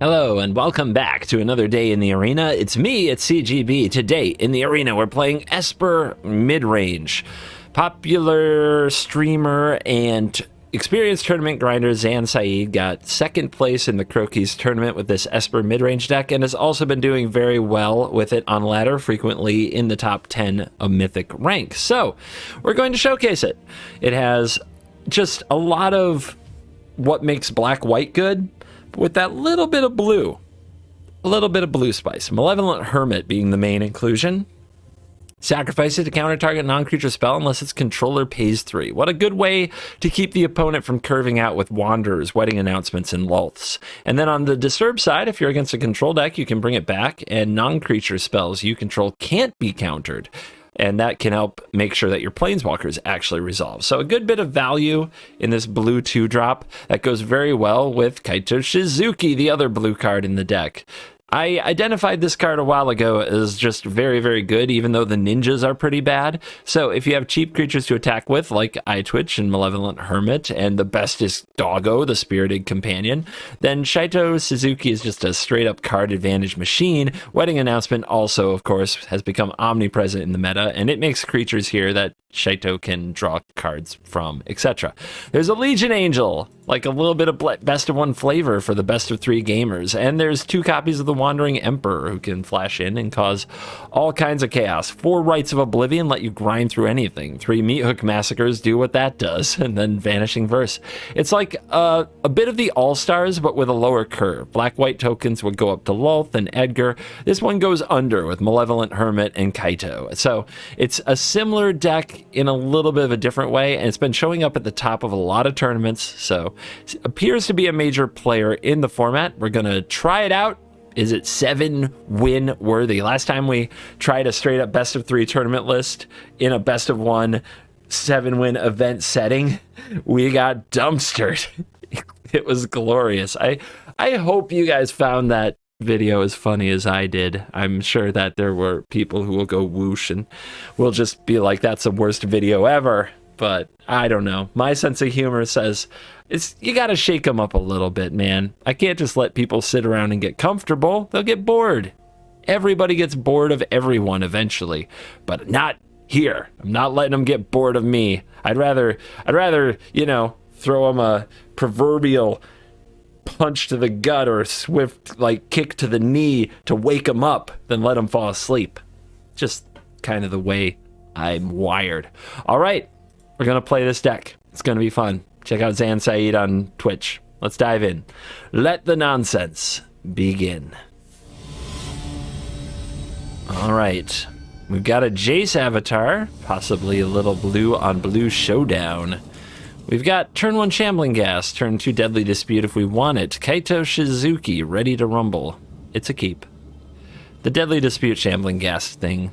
Hello and welcome back to another day in the arena. It's me, it's CGB. Today in the arena we're playing Esper Midrange. Popular streamer and experienced tournament grinder Zan Saeed got second place in the Croquis tournament with this Esper Midrange deck and has also been doing very well with it on ladder, frequently in the top 10 of Mythic rank. So we're going to showcase it. It has just a lot of what makes black-white good, with that little bit of blue. A little bit of blue spice. Malevolent Hermit being the main inclusion. Sacrifice it to counter target non-creature spell unless its controller pays 3. What a good way to keep the opponent from curving out with Wanderers, Wedding Announcements, and Lulths. And then on the Disturb side, if you're against a control deck, you can bring it back, and non-creature spells you control can't be countered. And that can help make sure that your Planeswalkers actually resolve. So a good bit of value in this blue 2-drop that goes very well with Kaito Shizuki, the other blue card in the deck. I identified this card a while ago as just very, very good, even though the ninjas are pretty bad. So if you have cheap creatures to attack with, like Eyetwitch and Malevolent Hermit, and the best is Doggo, the Spirited Companion, then Kaito Shizuki is just a straight-up card advantage machine. Wedding Announcement also, of course, has become omnipresent in the meta, and it makes creatures here that Kaito can draw cards from, etc. There's a Legion Angel, like a little bit of best of one flavor for the best of 3 gamers. And there's 2 copies of the Wandering Emperor who can flash in and cause all kinds of chaos. 4 Rites of Oblivion let you grind through anything. 3 Meat Hook Massacres do what that does, and then Vanishing Verse. It's like a bit of the All-Stars, but with a lower curve. Black-white tokens would go up to Lulth and Edgar. This one goes under with Malevolent Hermit and Kaito. So it's a similar deck in a little bit of a different way, and it's been showing up at the top of a lot of tournaments, so it appears to be a major player in the format. We're gonna try it out. Is it 7-win worthy? Last time we tried a straight up best of 3 tournament list in a best of 1 7-win event setting, we got dumpstered. It was glorious. I hope you guys found that video as funny as I did. I'm sure that there were people who will go whoosh and will just be like, that's the worst video ever. But I don't know. My sense of humor says you gotta shake them up a little bit, man. I can't just let people sit around and get comfortable. They'll get bored. Everybody gets bored of everyone eventually, but not here. I'm not letting them get bored of me. I'd rather, you know, throw them a proverbial punch to the gut or a swift kick to the knee to wake them up than let them fall asleep. Just kind of the way I'm wired. All right, we're gonna play this deck. It's gonna be fun. Check out Zan Saeed on Twitch. Let's dive in. Let the nonsense begin. All right, we've got a Jace avatar, possibly a little blue on blue showdown. We've got turn 1 Shambling Gas, turn 2 Deadly Dispute if we want it. Kaito Shizuki, ready to rumble. It's a keep. The Deadly Dispute Shambling Gas thing.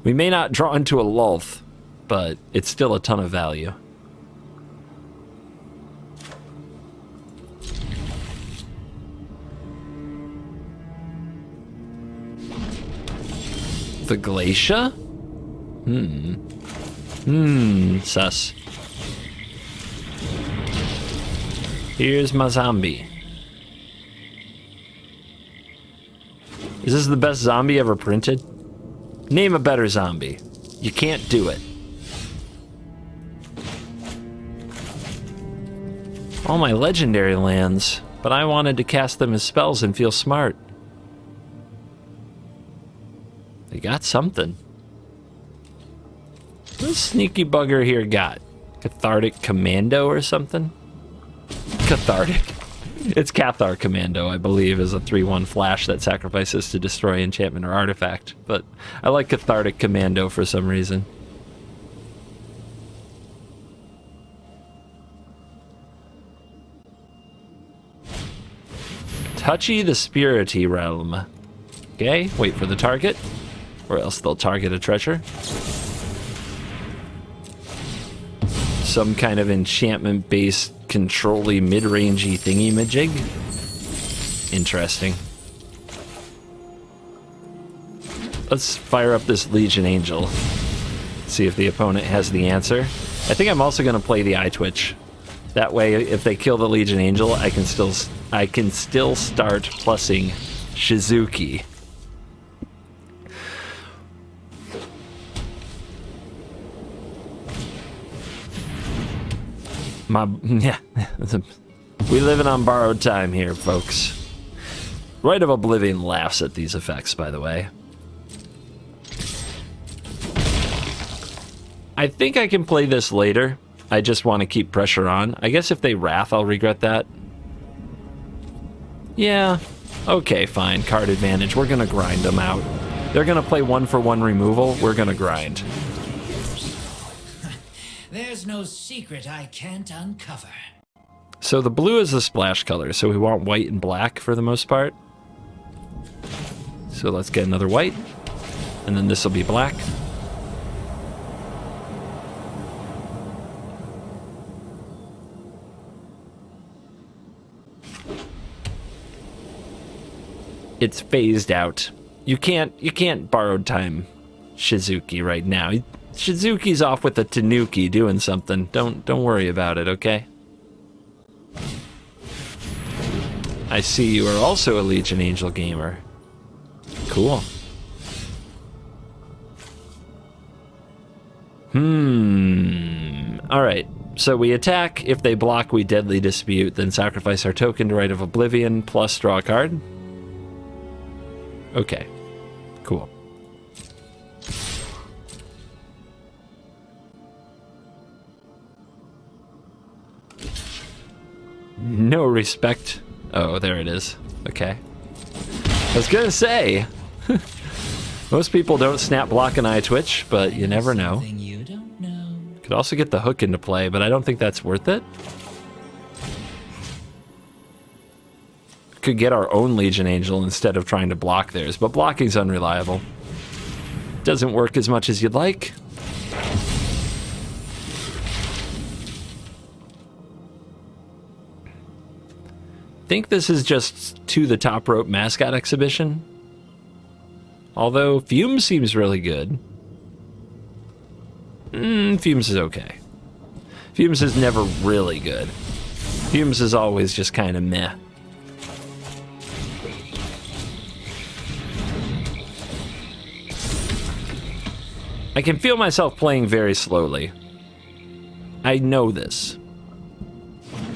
We may not draw into a Lulth, but it's still a ton of value. The Glacia? Sus. Here's my zombie. Is this the best zombie ever printed? Name a better zombie. You can't do it. All my legendary lands, but I wanted to cast them as spells and feel smart. They got something. What does Sneaky Bugger here got? Cathartic Commando or something? Cathartic. It's Cathar Commando, I believe, is a 3/1 flash that sacrifices to destroy enchantment or artifact. But I like Cathartic Commando for some reason. Touchy the Spirity Realm. Okay, wait for the target, or else they'll target a treasure. Some kind of enchantment-based, control-y, mid-rangey thingy-majig. Interesting. Let's fire up this Legion Angel. See if the opponent has the answer. I think I'm also going to play the Eyetwitch. That way, if they kill the Legion Angel, I can still start plussing Shizuki. Yeah, we living on borrowed time here, folks. Rite of Oblivion laughs at these effects, by the way. I think I can play this later. I just want to keep pressure on. I guess if they Wrath, I'll regret that. Yeah. Okay, fine. Card advantage. We're going to grind them out. They're going to play 1-for-1 removal. We're going to grind. There's no secret I can't uncover. So the blue is the splash color, so we want white and black for the most part. So let's get another white. And then this will be black. It's phased out. You can't borrowed time Shizuki right now. Shizuki's off with the Tanuki doing something. Don't worry about it, okay? I see you are also a Legion Angel gamer. Cool. Alright, so we attack. If they block, we Deadly Dispute, then sacrifice our token to Rite of Oblivion, plus draw a card. Okay, cool. No respect. Oh, there it is. Okay. I was gonna say, most people don't snap block an eye twitch, but you never know. You don't know. Could also get the hook into play, but I don't think that's worth it. Could get our own Legion Angel instead of trying to block theirs, but blocking's unreliable. Doesn't work as much as you'd like. Think this is just to the top rope mascot exhibition. Although Fumes seems really good. Fumes is okay. Fumes is never really good. Fumes is always just kind of meh. I can feel myself playing very slowly. I know this.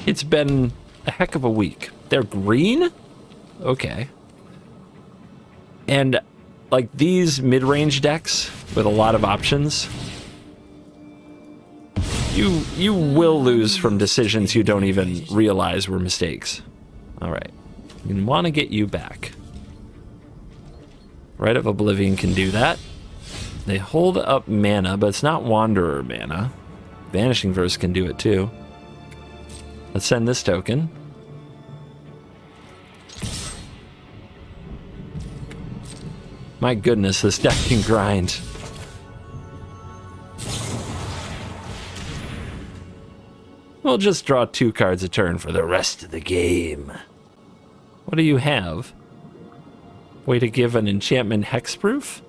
It's been a heck of a week. They're green? Okay. And, like, these mid-range decks with a lot of options, you will lose from decisions you don't even realize were mistakes. Alright. We want to get you back. Rite of Oblivion can do that. They hold up mana, but it's not Wanderer mana. Vanishing Verse can do it too. Let's send this token. My goodness, this deck can grind. We'll just draw 2 cards a turn for the rest of the game. What do you have? Way to give an enchantment hexproof?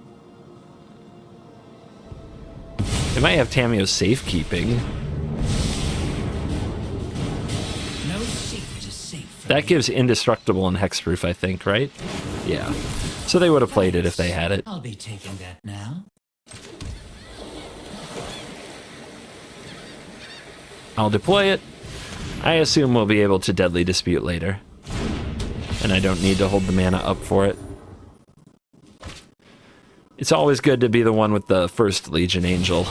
They might have Tamio's safekeeping. No secret is safe. That gives indestructible and hexproof, I think, right? Yeah. So they would have played it if they had it. I'll be taking that now. I'll deploy it. I assume we'll be able to Deadly Dispute later. And I don't need to hold the mana up for it. It's always good to be the one with the first Legion Angel.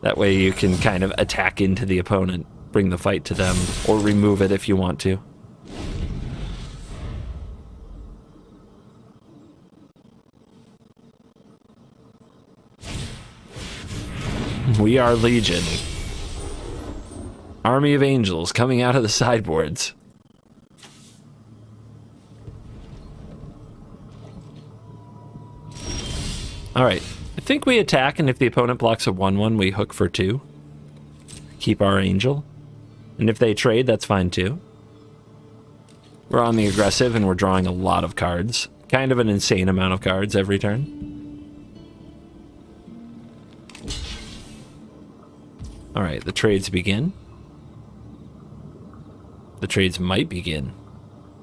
That way you can kind of attack into the opponent, bring the fight to them, or remove it if you want to. We are Legion. Army of angels coming out of the sideboards. Alright, I think we attack, and if the opponent blocks a 1/1, we hook for 2. Keep our angel. And if they trade, that's fine too. We're on the aggressive, and we're drawing a lot of cards. Kind of an insane amount of cards every turn. All right, the trades begin. The trades might begin.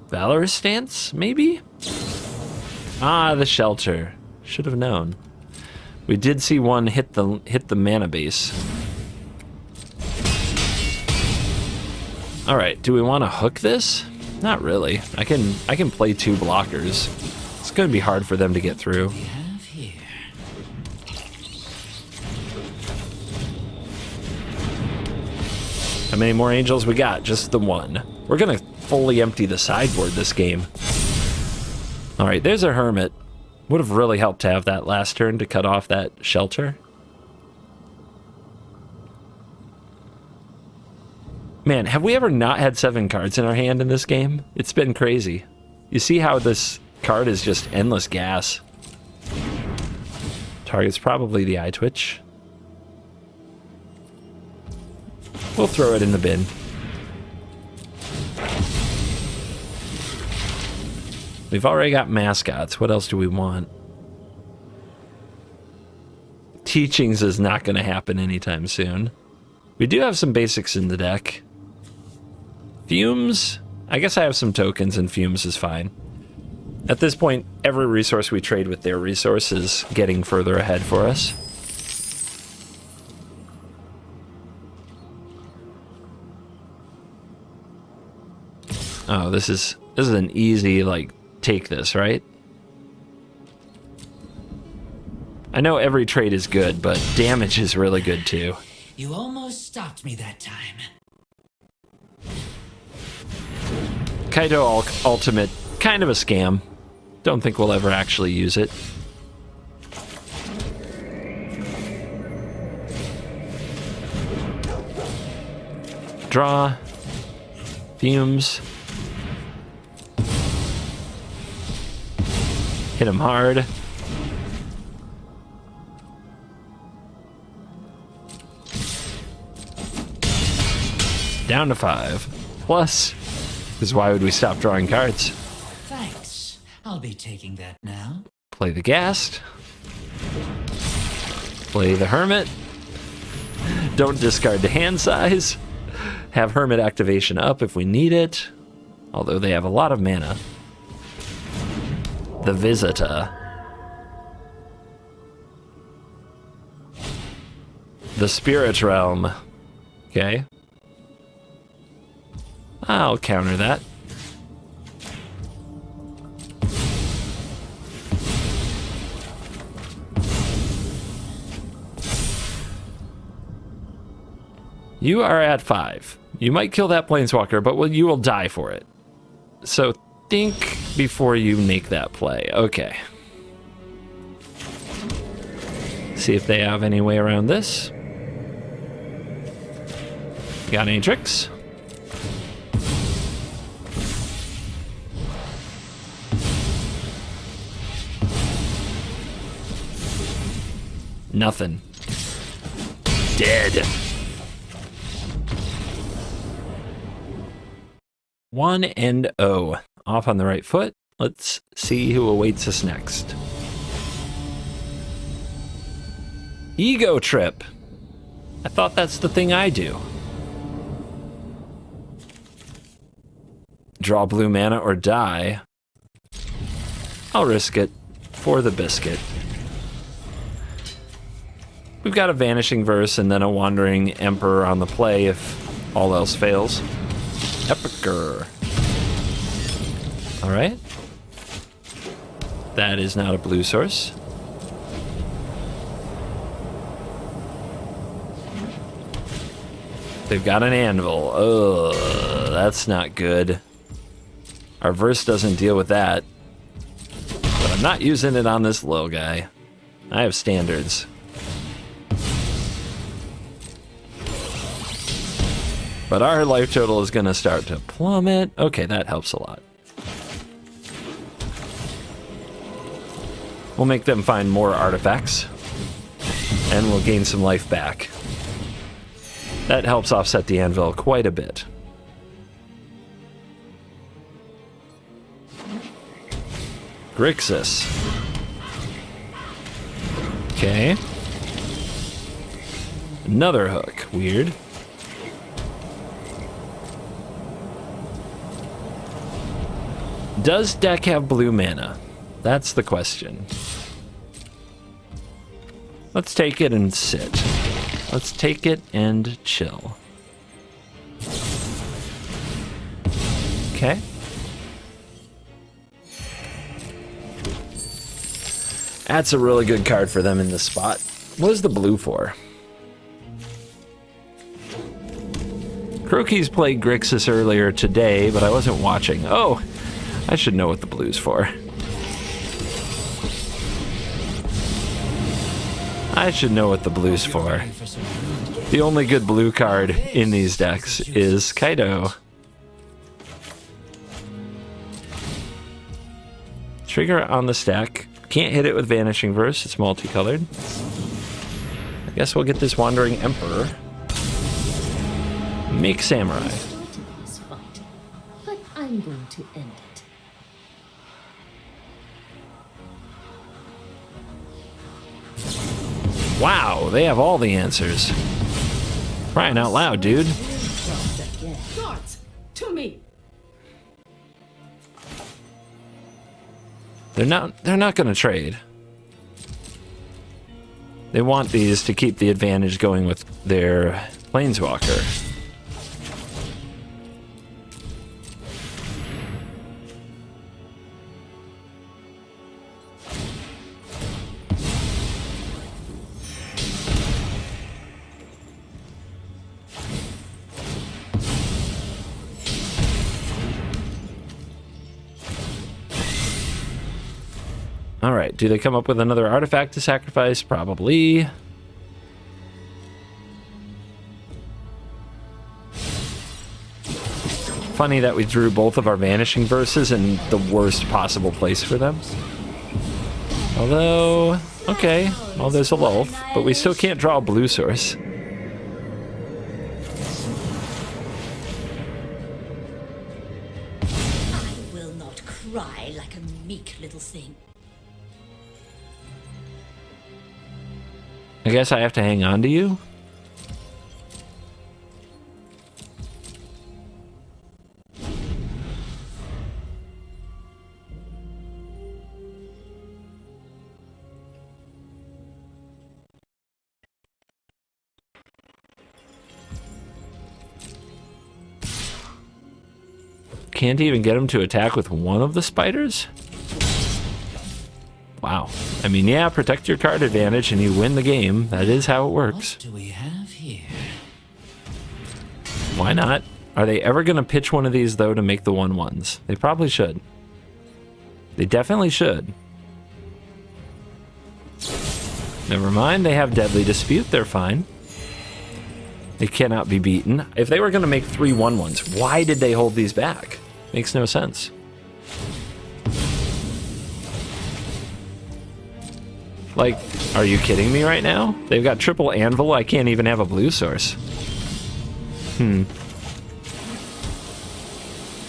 Valorous Stance, maybe? Ah, the Shelter. Should have known. We did see one hit the mana base. All right, do we want to hook this? Not really. I can play 2 blockers. It's going to be hard for them to get through. We have here. How many more angels we got? Just the one. We're going to fully empty the sideboard this game. All right, there's a Hermit. Would have really helped to have that last turn to cut off that Shelter. Man, have we ever not had 7 cards in our hand in this game? It's been crazy. You see how this card is just endless gas. Target's probably the Eye Twitch. We'll throw it in the bin. We've already got mascots. What else do we want? Teachings is not going to happen anytime soon. We do have some basics in the deck. Fumes? I guess I have some tokens and Fumes is fine. At this point, every resource we trade with their resource is getting further ahead for us. Oh, this is an easy, like, take this, right? I know every trade is good, but damage is really good too. You almost stopped me that time. Kaido Ultimate, kind of a scam. Don't think we'll ever actually use it. Draw. Fumes. Hit him hard. Down to 5. Plus, because why would we stop drawing cards? Thanks. I'll be taking that now. Play the Ghast. Play the Hermit. Don't discard the hand size. Have Hermit activation up if we need it. Although they have a lot of mana. The Visitor. The Spirit Realm. Okay. I'll counter that. You are at 5. You might kill that Planeswalker, but you will die for it. So think before you make that play. Okay. See if they have any way around this. Got any tricks? Nothing. Dead. 1-0. Off on the right foot. Let's see who awaits us next. Ego Trip. I thought that's the thing I do. Draw blue mana or die. I'll risk it for the biscuit. We've got a Vanishing Verse and then a Wandering Emperor on the play if all else fails. Epicer. All right. That is not a blue source. They've got an Anvil. Ugh, that's not good. Our verse doesn't deal with that. But I'm not using it on this little guy. I have standards. But our life total is going to start to plummet. Okay, that helps a lot. We'll make them find more artifacts. And we'll gain some life back. That helps offset the Anvil quite a bit. Grixis. Okay. Another hook. Weird. Does deck have blue mana? That's the question. Let's take it and sit. Let's take it and chill. Okay. That's a really good card for them in this spot. What is the blue for? Crokey's played Grixis earlier today, but I wasn't watching. Oh, I should know what the blue's for. I should know what the blue's for. The only good blue card in these decks is Kaido. Trigger on the stack. Can't hit it with Vanishing Verse. It's multicolored. I guess we'll get this Wandering Emperor. Make Samurai. But I'm going to end it. Wow, they have all the answers. Crying out loud, dude. Guards, to me. They're not gonna trade. They want these to keep the advantage going with their Planeswalker. Alright, do they come up with another artifact to sacrifice? Probably. Funny that we drew both of our Vanishing Verses in the worst possible place for them. Although, okay, well there's a lull, but we still can't draw a blue source. I will not cry like a meek little thing. I guess I have to hang on to you? Can't even get him to attack with one of the spiders? Wow. I mean, yeah, protect your card advantage and you win the game. That is how it works. What do we have here? Why not? Are they ever going to pitch one of these, though, to make the 1/1s? They probably should. They definitely should. Never mind, they have Deadly Dispute. They're fine. They cannot be beaten. If they were going to make 3 1/1s, why did they hold these back? Makes no sense. Like, are you kidding me right now? They've got triple Anvil, I can't even have a blue source.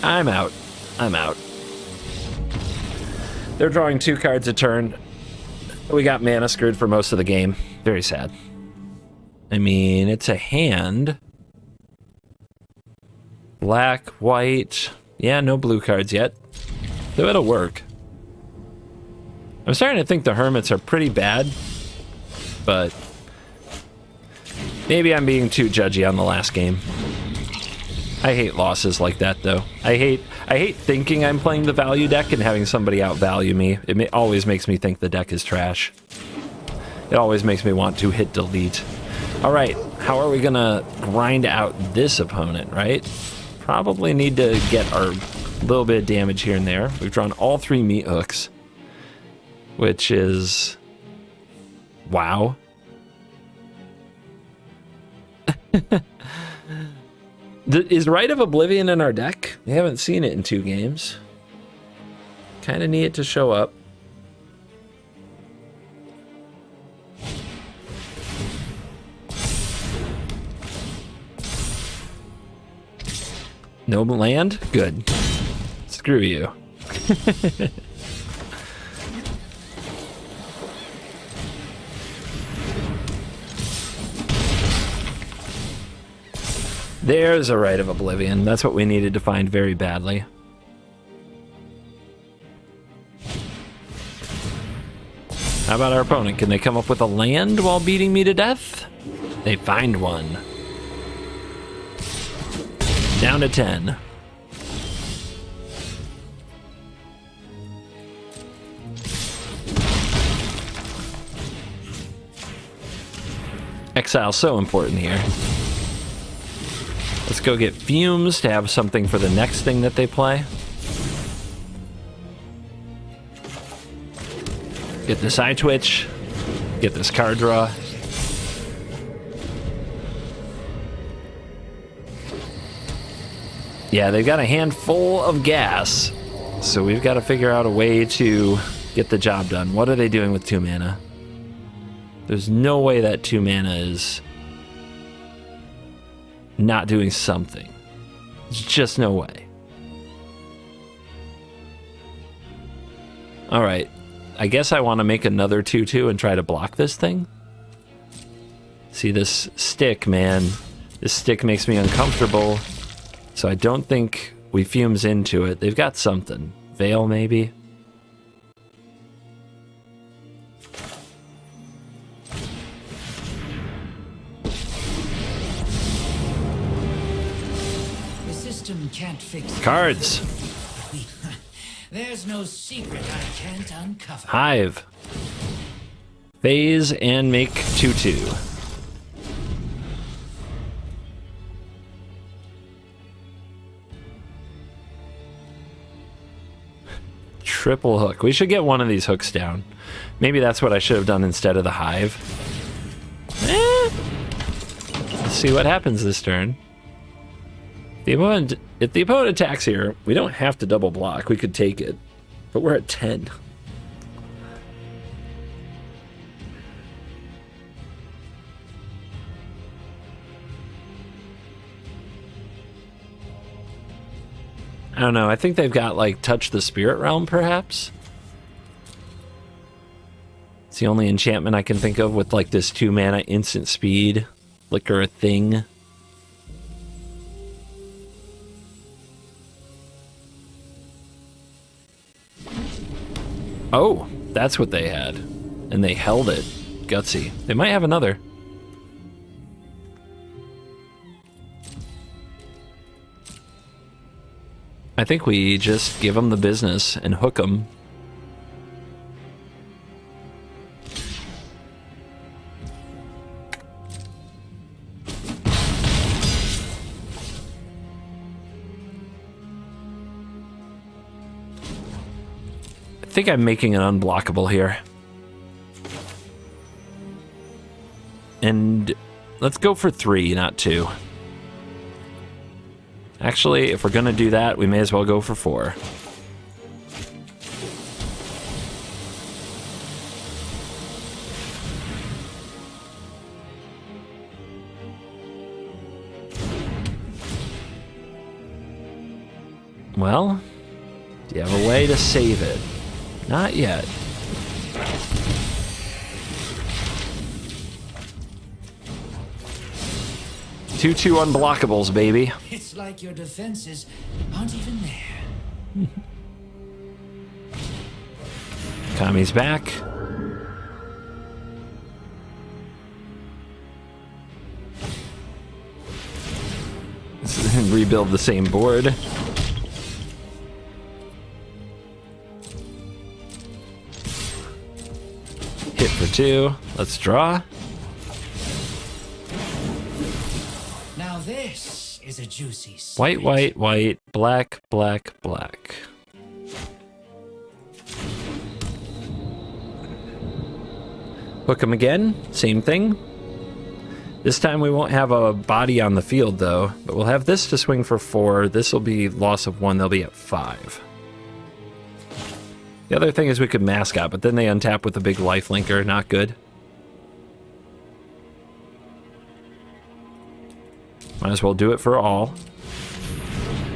I'm out. I'm out. They're drawing 2 cards a turn. We got mana screwed for most of the game. Very sad. I mean, it's a hand. Black, white. Yeah, no blue cards yet. Though it'll work. I'm starting to think the Hermits are pretty bad, but maybe I'm being too judgy on the last game. I hate losses like that, though. I hate thinking I'm playing the value deck and having somebody outvalue me. It always makes me think the deck is trash. It always makes me want to hit delete. All right, how are we gonna grind out this opponent, right? Probably need to get our little bit of damage here and there. We've drawn all 3 meat hooks, which is wow. Is Rite of Oblivion in our deck? We haven't seen it in 2 games. Kind of need it to show up. No land? Good. Screw you. There's a Rite of Oblivion. That's what we needed to find very badly. How about our opponent? Can they come up with a land while beating me to death? They find one. Down to 10. Exile so important here. Let's go get Fumes to have something for the next thing that they play. Get this Eye Twitch. Get this card draw. Yeah, they've got a handful of gas. So we've got to figure out a way to get the job done. What are they doing with 2 mana? There's no way that 2 mana is not doing something. There's just no way. All right. I guess I want to make another 2/2 and try to block this thing. See, this stick, man. This stick makes me uncomfortable. So I don't think we Fumes into it. They've got something. Veil, maybe? Can't fix Cards. There's no secret I can't uncover. Hive. Phase and make 2/2. Triple hook. We should get one of these hooks down. Maybe that's what I should have done instead of the Hive. Let's see what happens this turn. If the opponent attacks here, we don't have to double block. We could take it. But we're at 10. I don't know. I think they've got, like, Touch the Spirit Realm, perhaps? It's the only enchantment I can think of with, like, this 2 mana instant speed. Flicker a thing. Oh, that's what they had. And they held it. Gutsy. They might have another. I think we just give them the business and hook them. I think I'm making an unblockable here. And let's go for 3, not 2. Actually, if we're gonna do that, we may as well go for 4. Well, do you have a way to save it? Not yet. Two unblockables, baby. It's like your defenses aren't even there. Kami's back. Rebuild the same board. Hit for 2. Let's draw. Now this is a juicy secret. White, white, white, black, black, black. Hook him again, same thing. This time we won't have a body on the field though, but we'll have this to swing for 4. This will be loss of 1, they'll be at 5. The other thing is we could mascot, but then they untap with a big life linker, not good. Might as well do it for all.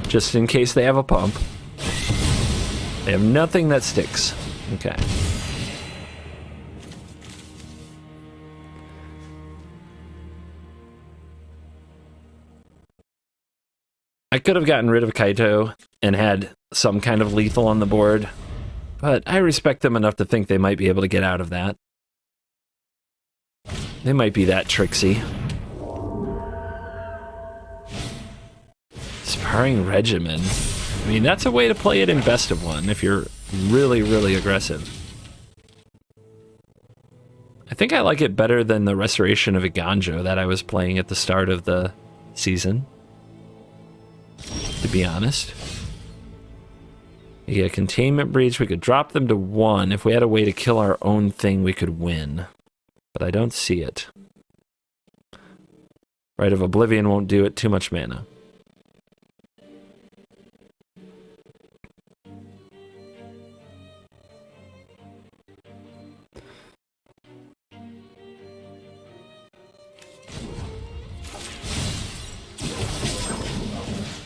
Just in case they have a pump. They have nothing that sticks. Okay. I could have gotten rid of Kaito and had some kind of lethal on the board, but I respect them enough to think they might be able to get out of that. They might be that tricksy. Sparring Regimen. I mean, that's a way to play it in best of one if you're really, really aggressive. I think I like it better than the Restoration of Iganjo that I was playing at the start of the season, to be honest. You get a Containment Breach, we could drop them to 1. If we had a way to kill our own thing, we could win. But I don't see it. Rite of Oblivion won't do it, too much mana.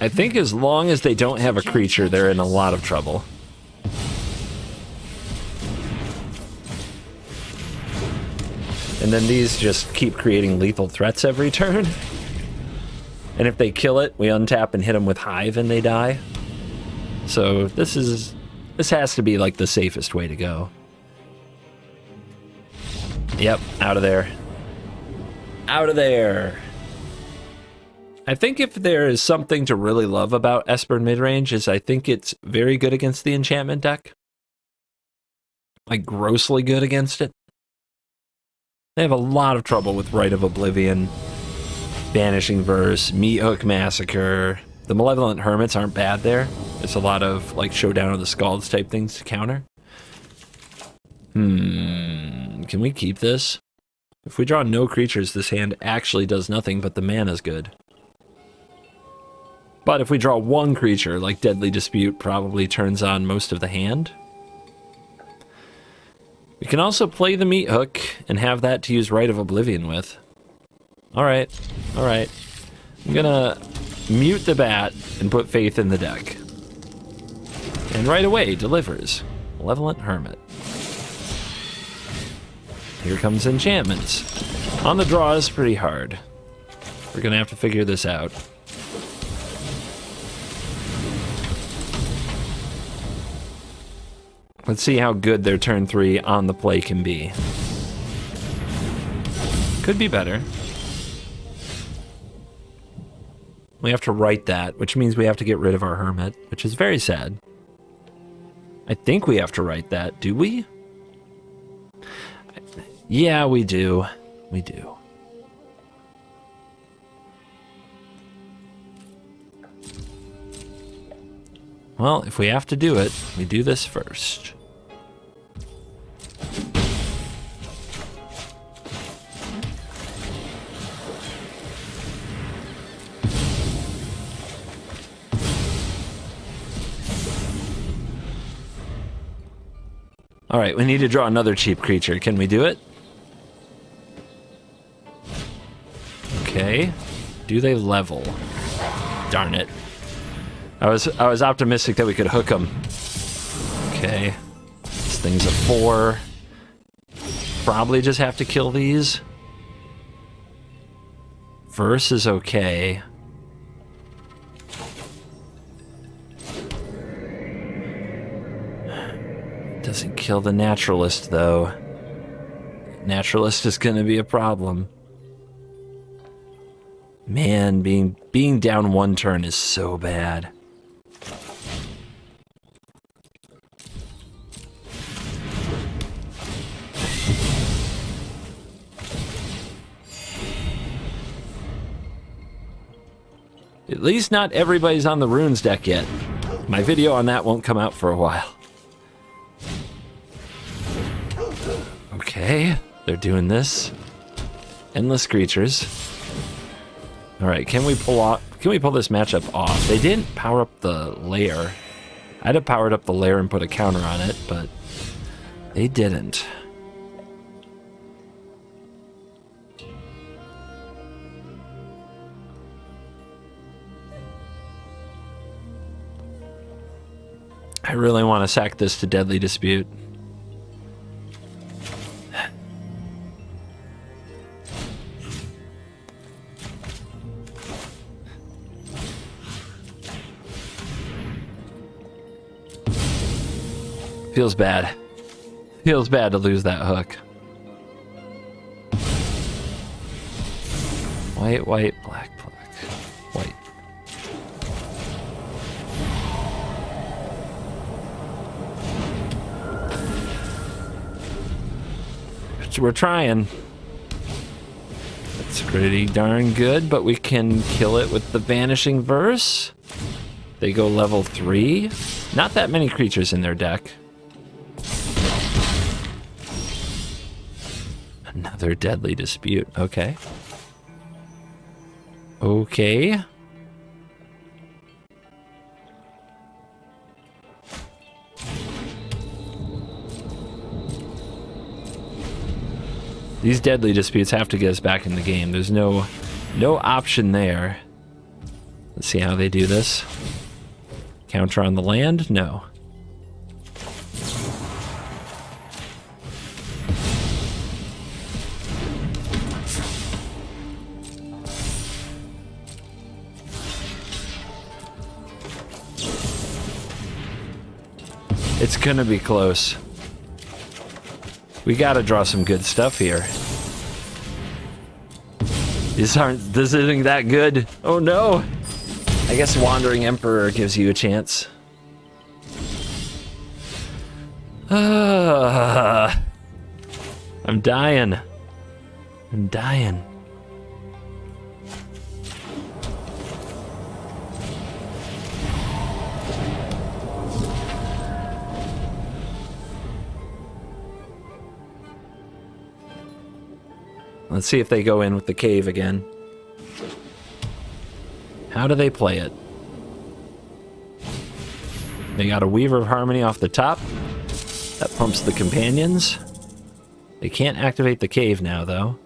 I think as long as they don't have a creature, they're in a lot of trouble. And then these just keep creating lethal threats every turn. And if they kill it, we untap and hit them with Hive and they die. So this has to be like the safest way to go. Yep, out of there. Out of there. I think if there is something to really love about Esper Midrange is I think it's very good against the enchantment deck. Like grossly good against it. They have a lot of trouble with Rite of Oblivion, Vanishing Verse, Meat Hook Massacre. The Malevolent Hermits aren't bad there. There's a lot of like Showdown of the Scalds type things to counter. Can we keep this? If we draw no creatures, this hand actually does nothing, but the mana's good. But if we draw one creature, like Deadly Dispute probably turns on most of the hand. We can also play the Meat Hook and have that to use Rite of Oblivion with. Alright, alright. I'm gonna mute the bat and put Faith in the deck. And right away, delivers. Malevolent Hermit. Here comes enchantments. On the draw is pretty hard. We're gonna have to figure this out. Let's see how good their turn 3 on the play can be. Could be better. We have to write that, which means we have to get rid of our Hermit, which is very sad. I think we have to write that, do we? Yeah, we do. We do. Well, if we have to do it, we do this first. All right, we need to draw another cheap creature. Can we do it? Okay. Do they level? Darn it. I was optimistic that we could hook them. Okay. This thing's a 4. Probably just have to kill these. Verse is okay. Doesn't kill the Naturalist, though. Naturalist is going to be a problem. Man, being down 1 turn is so bad. At least not everybody's on the Runes deck yet. My video on that won't come out for a while. Okay, they're doing this. Endless creatures. Alright, can we pull this matchup off? They didn't power up the lair. I'd have powered up the lair and put a counter on it, but they didn't. I really want to sack this to Deadly Dispute. Feels bad. Feels bad to lose that hook. White, white, black, black, white. We're trying. It's pretty darn good, but we can kill it with the Vanishing Verse. They go level 3. Not that many creatures in their deck. Another Deadly Dispute. Okay. Okay. These Deadly Disputes have to get us back in the game. There's no option there. Let's see how they do this. Counter on the land? No. It's gonna be close. We gotta draw some good stuff here. This isn't that good. Oh no! I guess Wandering Emperor gives you a chance. I'm dying. I'm dying. Let's see if they go in with the cave again. How do they play it? They got a Weaver of Harmony off the top. That pumps the companions. They can't activate the cave now, though.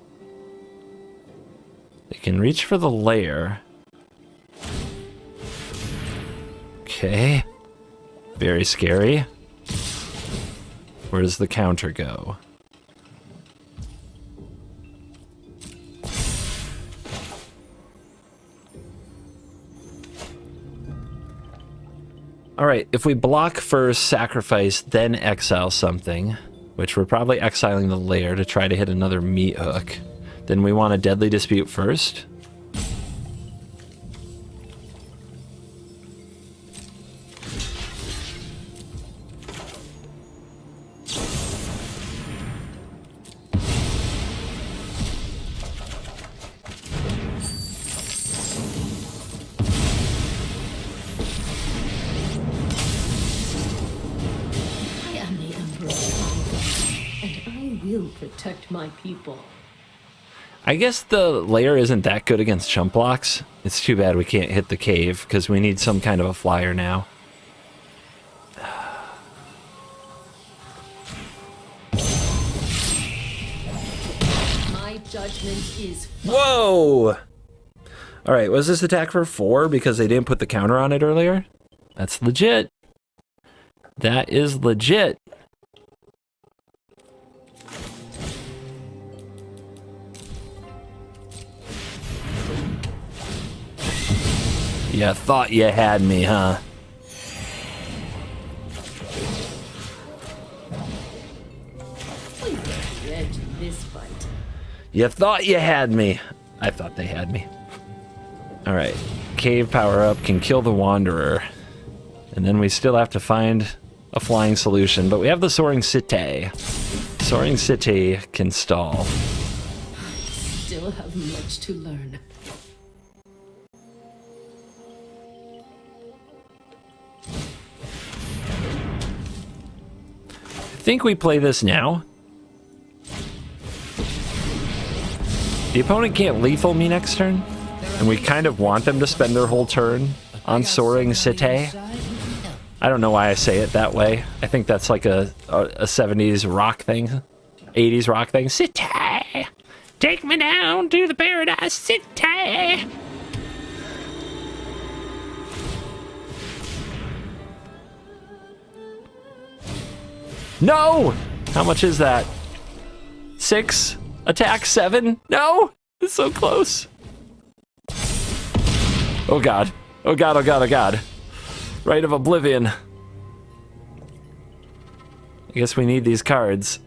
They can reach for the lair. Okay. Very scary. Where does the counter go? Alright, if we block first, sacrifice, then exile something, which we're probably exiling the lair to try to hit another meat hook, then we want a Deadly Dispute first. Protect my people. I guess the lair isn't that good against chump blocks. It's too bad we can't hit the cave, because we need some kind of a flyer now. My judgment is... Whoa! Alright, was this attack for 4 because they didn't put the counter on it earlier? That's legit. That is legit. You thought you had me, huh? This fight. You thought you had me. I thought they had me. Alright. Cave power-up can kill the Wanderer. And then we still have to find a flying solution. But we have the Soaring City. Soaring City can stall. Still have much to learn. I think we play this now. The opponent can't lethal me next turn, and we kind of want them to spend their whole turn on Soaring City. I don't know why I say it that way. I think that's like a 70s rock thing, 80s rock thing. City, take me down to the Paradise City. No! How much is that? 6? Attack 7? No! It's so close. Oh god. Oh god, oh god, oh god. Rite of Oblivion. guess we need these cards.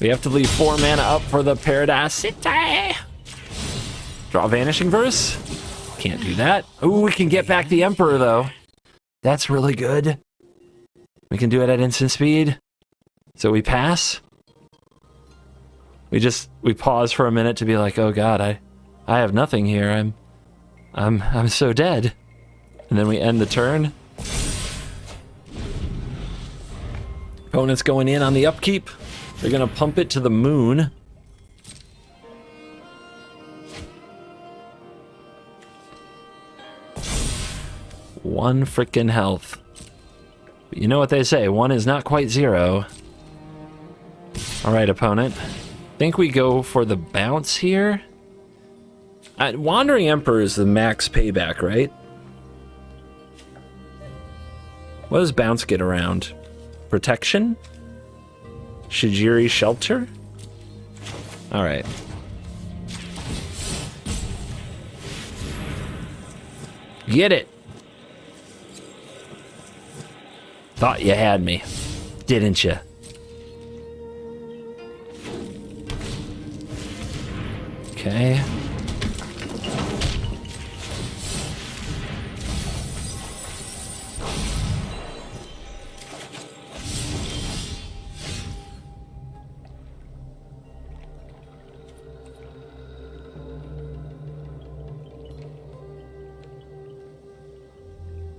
We have to leave 4 mana up for the Paradisity. Draw Vanishing Verse. Can't do that. Ooh, we can get back the Emperor, though. That's really good. We can do it at instant speed. So we pass. We pause for a minute to be like, oh god, I have nothing here. I'm so dead. And then we end the turn. Opponent's going in on the upkeep. They're gonna pump it to the moon. One frickin' health. But you know what they say, 1 is not quite 0. Alright, opponent. Think we go for the bounce here? Wandering Emperor is the max payback, right? What does bounce get around? Protection? Shijiri Shelter? Alright. Get it! Thought you had me, didn't you? Okay.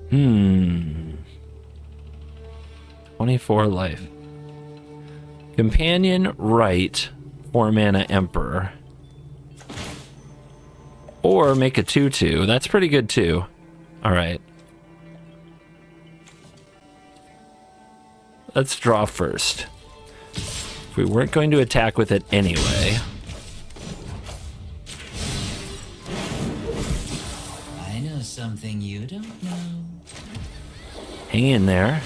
Hmm. 24 life. Companion right, 4 mana Emperor. Or make a 2/2. That's pretty good too. Alright. Let's draw first. If we weren't going to attack with it anyway. I know something you don't know. Hang in there.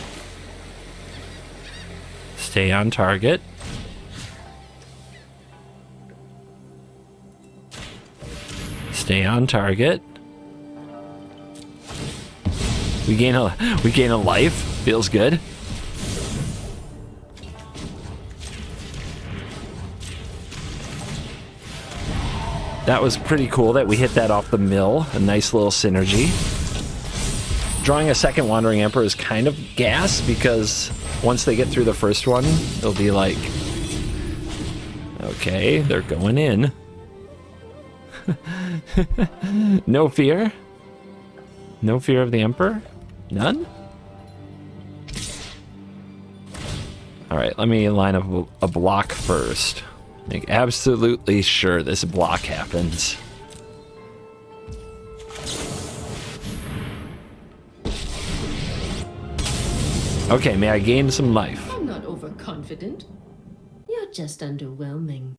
Stay on target. Stay on target. We gain a life. Feels good. That was pretty cool that we hit that off the mill. A nice little synergy. Drawing a second Wandering Emperor is kind of gas because once they get through the first one, they'll be like, okay, they're going in. No fear? No fear of the Emperor? None? Alright, let me line up a block first. Make absolutely sure this block happens. Okay, may I gain some life? I'm not overconfident. You're just underwhelming.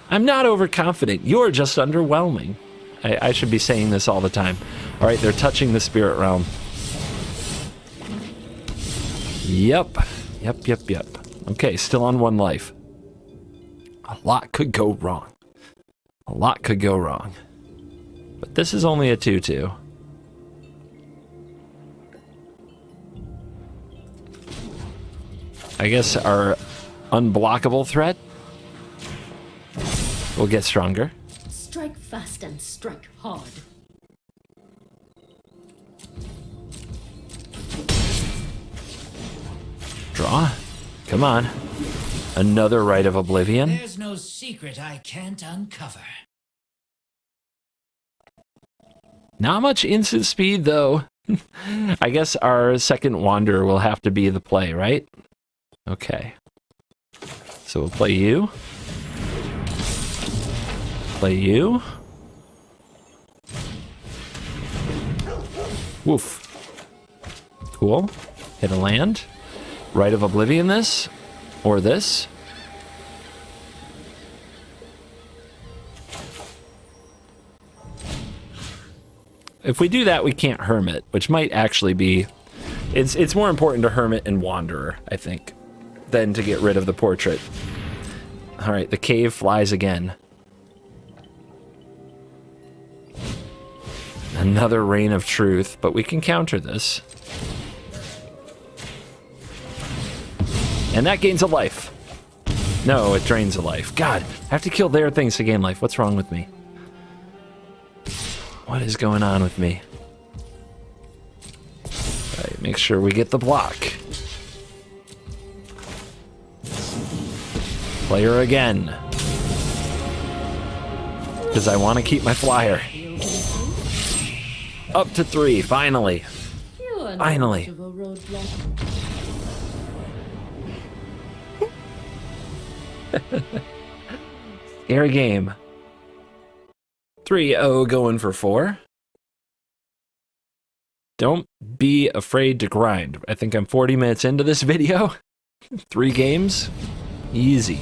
I'm not overconfident. You're just underwhelming. I should be saying this all the time. All right, they're touching the spirit realm. Yep. Okay, still on 1 life. A lot could go wrong. A lot could go wrong. But this is only a 2/2. I guess our unblockable threat will get stronger. Strike fast and strike hard. Draw. Come on. Another Rite of Oblivion. There's no secret I can't uncover. Not much instant speed, though. I guess our second Wanderer will have to be the play, right? Okay. So we'll play you. Play you. Woof. Cool. Hit a land. Rite of Oblivion this. Or this. If we do that, we can't Hermit, which might actually be... It's more important to Hermit and Wanderer, I think, than to get rid of the portrait. Alright, the cave flies again. Another Reign of Truth, but we can counter this. And that gains a life. No, it drains a life. God, I have to kill their things to gain life. What's wrong with me? What is going on with me? All right, make sure we get the block. Player again. Because I want to keep my flyer. Up to 3, finally. Finally. Scary game. 3-0 going for 4. Don't be afraid to grind. I think I'm 40 minutes into this video. 3 games. Easy.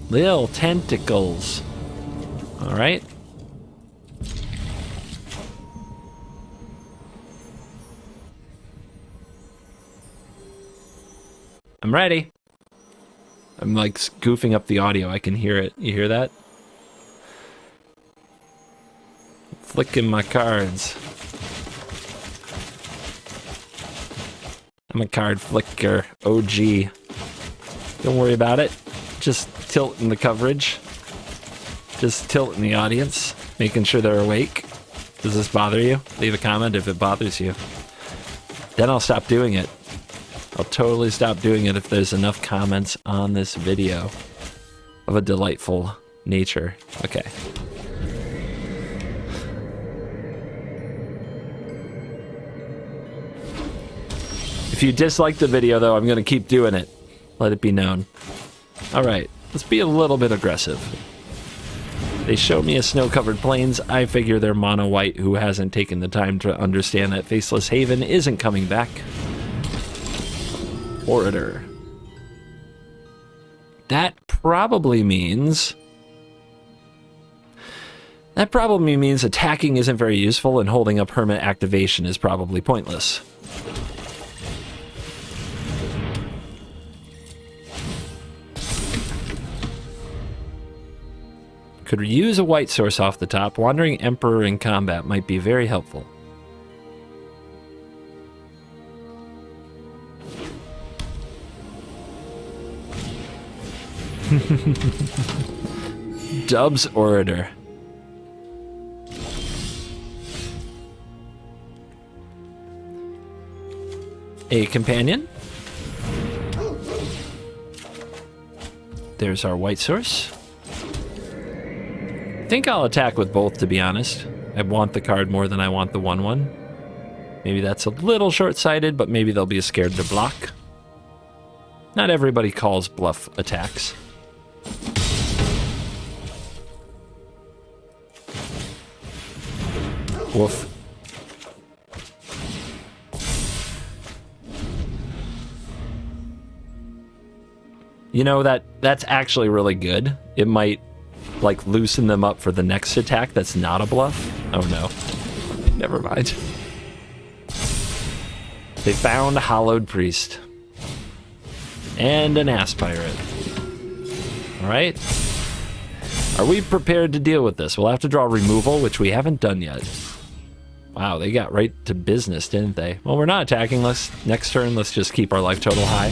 Little tentacles. All right. I'm ready. I'm like goofing up the audio. I can hear it. You hear that? Flicking my cards. I'm a card flicker. OG. Don't worry about it. Just tilting the coverage. Just tilting the audience. Making sure they're awake. Does this bother you? Leave a comment if it bothers you. Then I'll stop doing it. I'll totally stop doing it if there's enough comments on this video of a delightful nature. Okay. If you dislike the video, though, I'm going to keep doing it. Let it be known. All right, let's be a little bit aggressive. They show me a snow-covered plains. I figure they're mono-white who hasn't taken the time to understand that Faceless Haven isn't coming back. Orator. That probably means attacking isn't very useful and holding up Hermit activation is probably pointless. Could use a white source off the top. Wandering Emperor in combat might be very helpful. Dubs Orator. A companion. There's our white source. I think I'll attack with both, to be honest. I want the card more than I want the 1/1. Maybe that's a little short-sighted, but maybe they'll be scared to block. Not everybody calls bluff attacks. Woof. You know, that's actually really good. It might, like, loosen them up for the next attack that's not a bluff. Oh, no. Never mind. They found a Hallowed Priest. And an Ass Pirate. Alright. Are we prepared to deal with this? We'll have to draw removal, which we haven't done yet. Wow, they got right to business, didn't they? Well, we're not attacking. Next turn, let's just keep our life total high.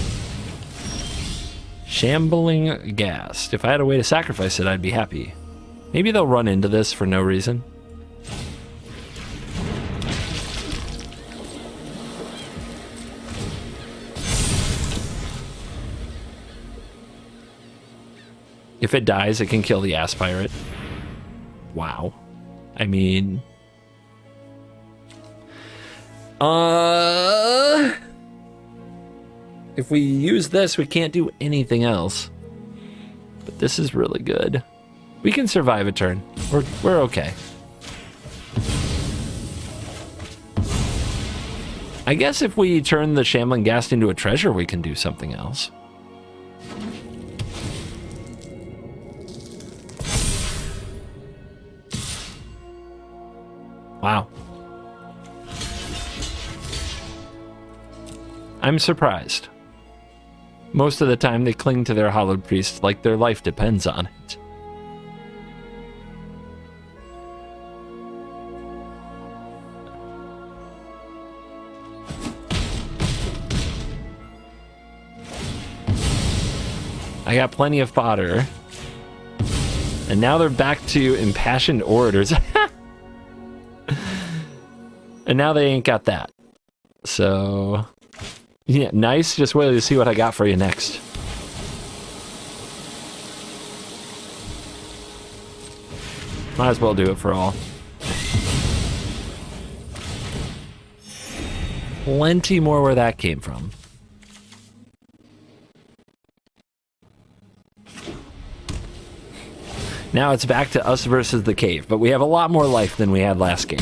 Shambling Ghast. If I had a way to sacrifice it, I'd be happy. Maybe they'll run into this for no reason. If it dies, it can kill the Ass Pirate. Wow. I mean... If we use this, we can't do anything else. But this is really good. We can survive a turn. We're okay. I guess if we turn the Shambling Ghast into a treasure, we can do something else. Wow. I'm surprised. Most of the time they cling to their Hallowed Priest like their life depends on it. I got plenty of fodder. And now they're back to impassioned orators. And now they ain't got that. So, yeah, nice. Just wait to see what I got for you next. Might as well do it for all. Plenty more where that came from. Now it's back to us versus the cave, but we have a lot more life than we had last game.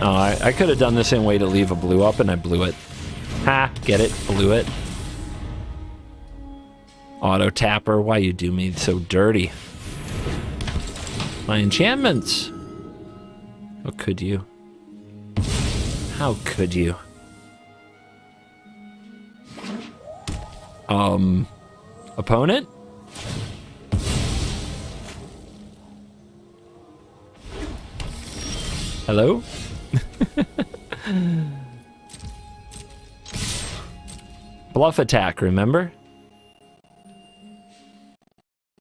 Oh, I could have done this in a way to leave a blue up, and I blew it. Ha, get it? Blew it. Auto tapper, why you do me so dirty? My enchantments. How could you? How could you? Opponent? Hello? Bluff attack, remember?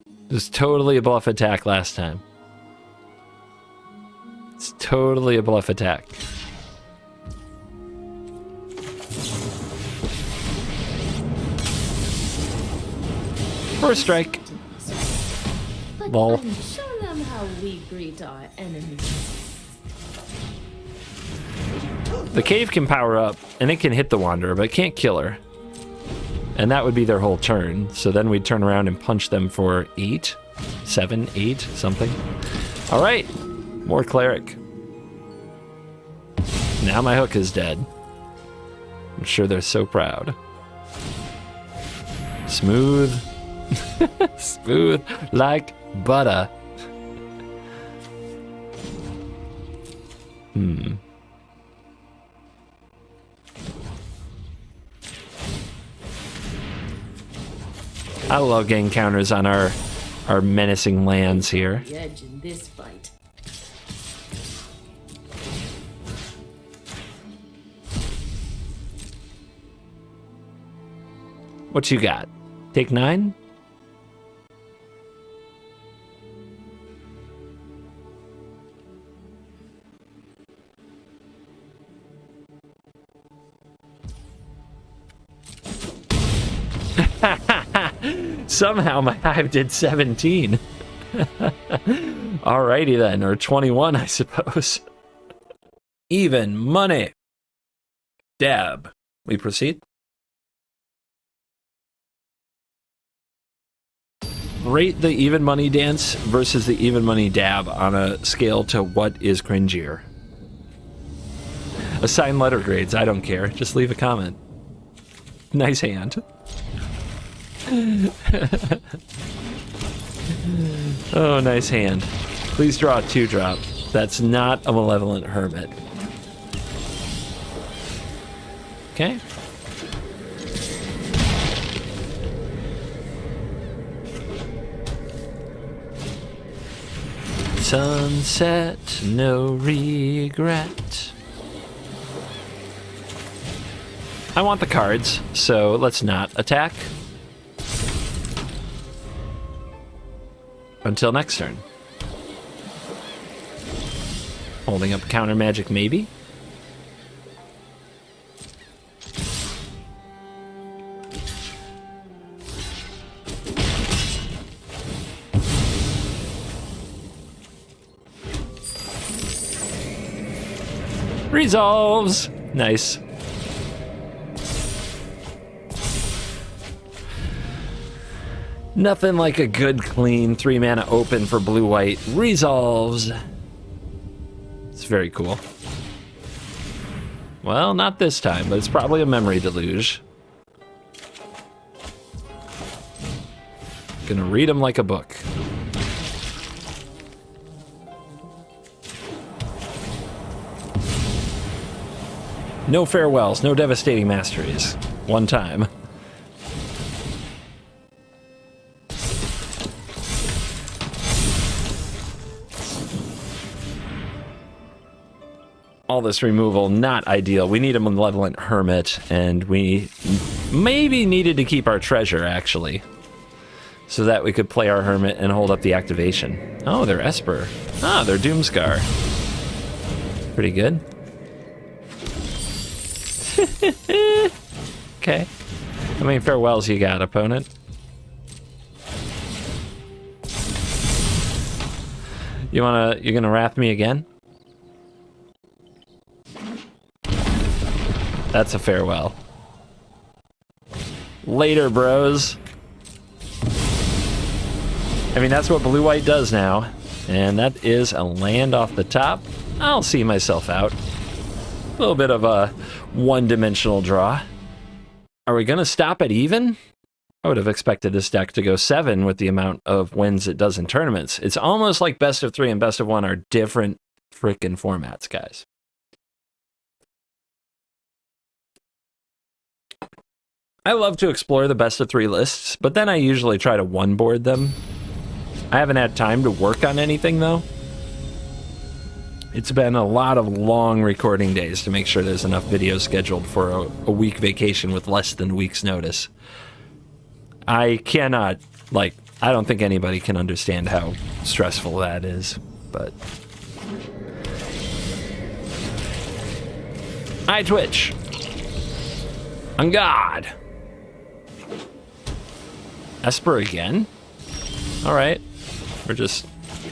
It was totally a bluff attack last time. It's totally a bluff attack. First strike. But Lol. show them how we greet our enemies. The cave can power up, and it can hit the Wanderer, but it can't kill her. And that would be their whole turn. So then we'd turn around and punch them for 8, 7, 8, something. All right, more cleric. Now my hook is dead. I'm sure they're so proud. Smooth. Smooth like butter. I love getting counters on our menacing lands here. The edge in this fight. What you got? Take 9? Somehow my hive did 17. Alrighty then, or 21, I suppose. Even money. Dab. We proceed. Rate the even money dance versus the even money dab on a scale to what is cringier. Assign letter grades, I don't care. Just leave a comment. Nice hand. Oh, nice hand. Please draw a 2-drop. That's not a Malevolent Hermit. Okay. Sunset, no regret. I want the cards, so let's not attack. Until next turn. Holding up counter magic, maybe? Resolves! Nice. Nothing like a good, clean 3-mana open for blue-white. Resolves. It's very cool. Well, not this time, but it's probably a memory deluge. Gonna read them like a book. No farewells, no devastating masteries. One time. All this removal, not ideal. We need a Malevolent Hermit, and we maybe needed to keep our treasure, actually, so that we could play our Hermit and hold up the activation. Oh, they're Esper. Ah, they're Doomscar. Pretty good. Okay. How many farewells you got, opponent? You're gonna wrath me again? That's a farewell. Later, bros. I mean, that's what blue-white does now. And that is a land off the top. I'll see myself out. A little bit of a one-dimensional draw. Are we going to stop at even? I would have expected this deck to go 7 with the amount of wins it does in tournaments. It's almost like best of 3 and best of 1 are different freaking formats, guys. I love to explore the best of 3 lists, but then I usually try to one-board them. I haven't had time to work on anything, though. It's been a lot of long recording days to make sure there's enough videos scheduled for a week vacation with less than a week's notice. I cannot, like, I don't think anybody can understand how stressful that is, but... I Twitch. On God. Esper again? Alright. This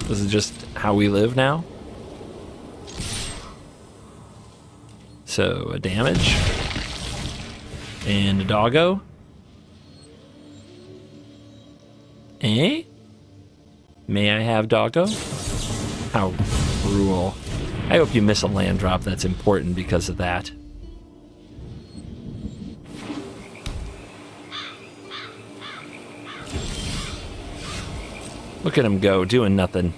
is just how we live now. So, a damage. And a doggo. Eh? May I have doggo? How cruel. I hope you miss a land drop that's important because of that. Look at him go, doing nothing.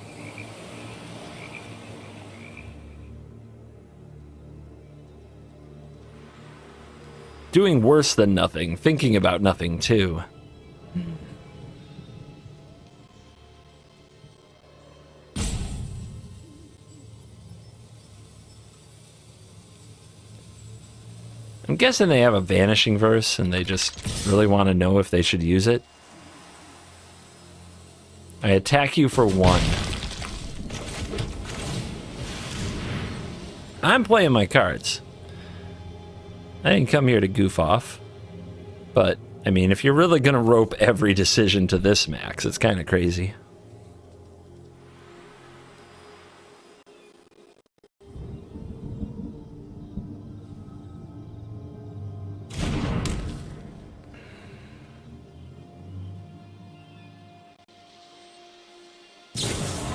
Doing worse than nothing, thinking about nothing too. I'm guessing they have a vanishing verse and they just really want to know if they should use it. I attack you for 1. I'm playing my cards. I didn't come here to goof off. But, I mean, if you're really going to rope every decision to this max, it's kind of crazy.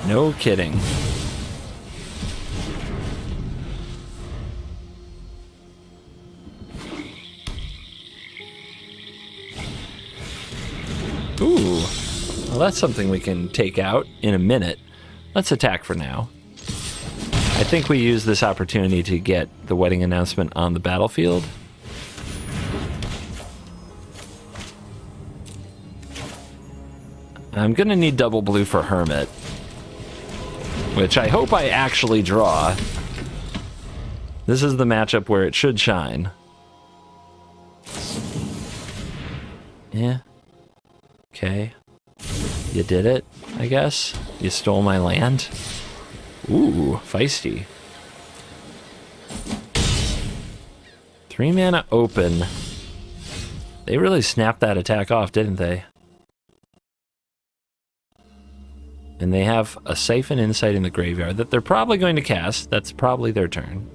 No kidding. Ooh. Well, that's something we can take out in a minute. Let's attack for now. I think we use this opportunity to get the wedding announcement on the battlefield. I'm gonna need double blue for Hermit, which I hope I actually draw. This is the matchup where it should shine. Yeah. Okay. You did it, I guess. You stole my land. Ooh, feisty. 3 mana open. They really snapped that attack off, didn't they? And they have a Siphon Insight in the graveyard that they're probably going to cast. That's probably their turn.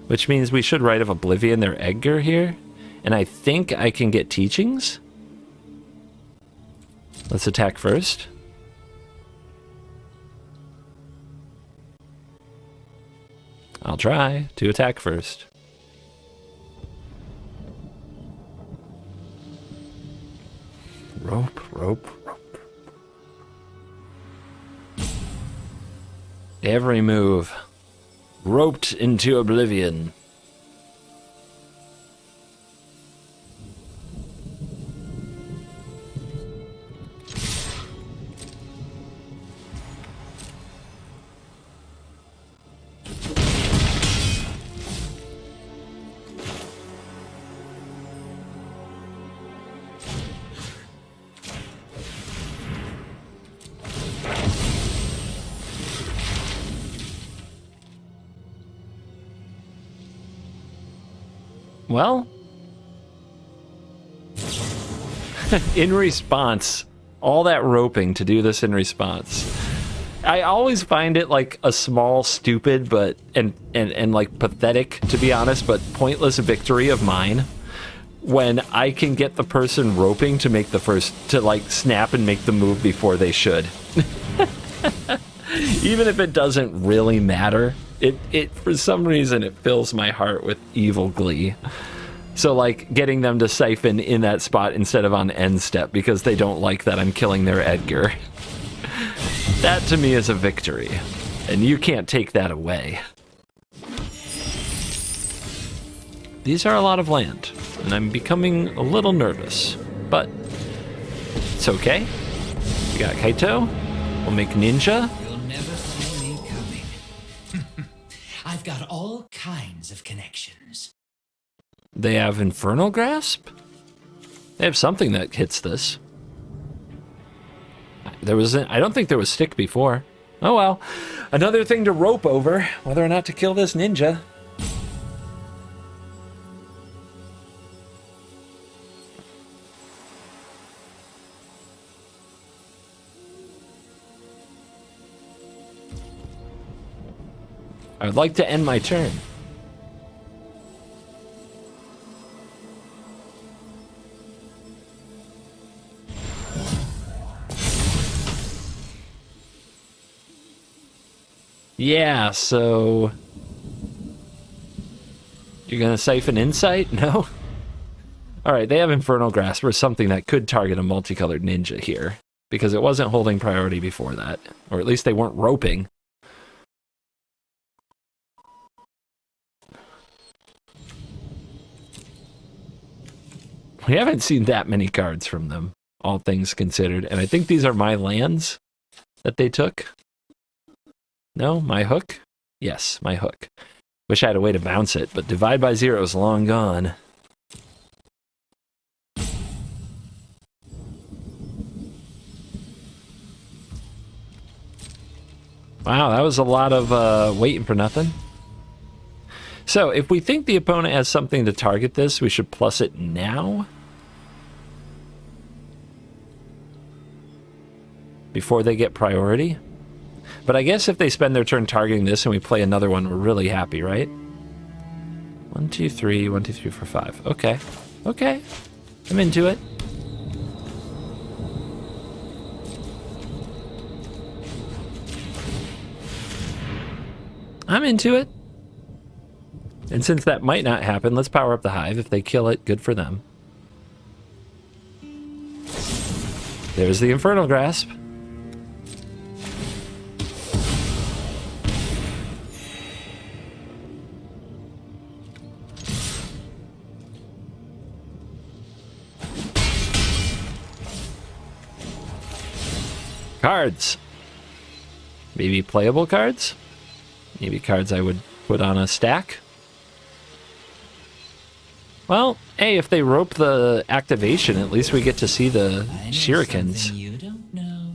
Which means we should Rite of Oblivion their Edgar here. And I think I can get Teachings. Let's attack first. I'll try to attack first. Rope, rope, rope. Every move. Roped into oblivion. Well, in response, all that roping to do this in response. I always find it like a small, stupid, but and like pathetic, to be honest, but pointless victory of mine when I can get the person roping to make the first, to like snap and make the move before they should. Even if it doesn't really matter, it for some reason it fills my heart with evil glee. So like getting them to siphon in that spot instead of on end step because they don't like that I'm killing their Edgar. That to me is a victory, and you can't take that away. These are a lot of land, and I'm becoming a little nervous, but it's okay. We got Kaito, we'll make Ninja. You'll never see me coming. I've got all kinds of connections. They have Infernal Grasp? They have something that hits this. I don't think there was stick before. Oh well. Another thing to rope over, whether or not to kill this ninja. I would like to end my turn. Yeah, so... You're gonna siphon Insight? No? Alright, they have Infernal Grasp or something that could target a multicolored ninja here. Because it wasn't holding priority before that. Or at least they weren't roping. We haven't seen that many cards from them, all things considered. And I think these are my lands that they took. No, my hook? Yes, my hook. Wish I had a way to bounce it, but Divide by Zero is long gone. Wow, that was a lot of waiting for nothing. So, if we think the opponent has something to target this, we should plus it now. Before they get priority. But I guess if they spend their turn targeting this and we play another one, we're really happy, right? 1, 2, 3, 1, 2, 3, 4, 5. Okay. Okay. I'm into it. I'm into it. And since that might not happen, let's power up the Hive. If they kill it, good for them. There's the Infernal Grasp. Cards. Maybe playable cards? Maybe cards I would put on a stack? Well, hey, if they rope the activation, at least we get to see the shurikens. You don't know.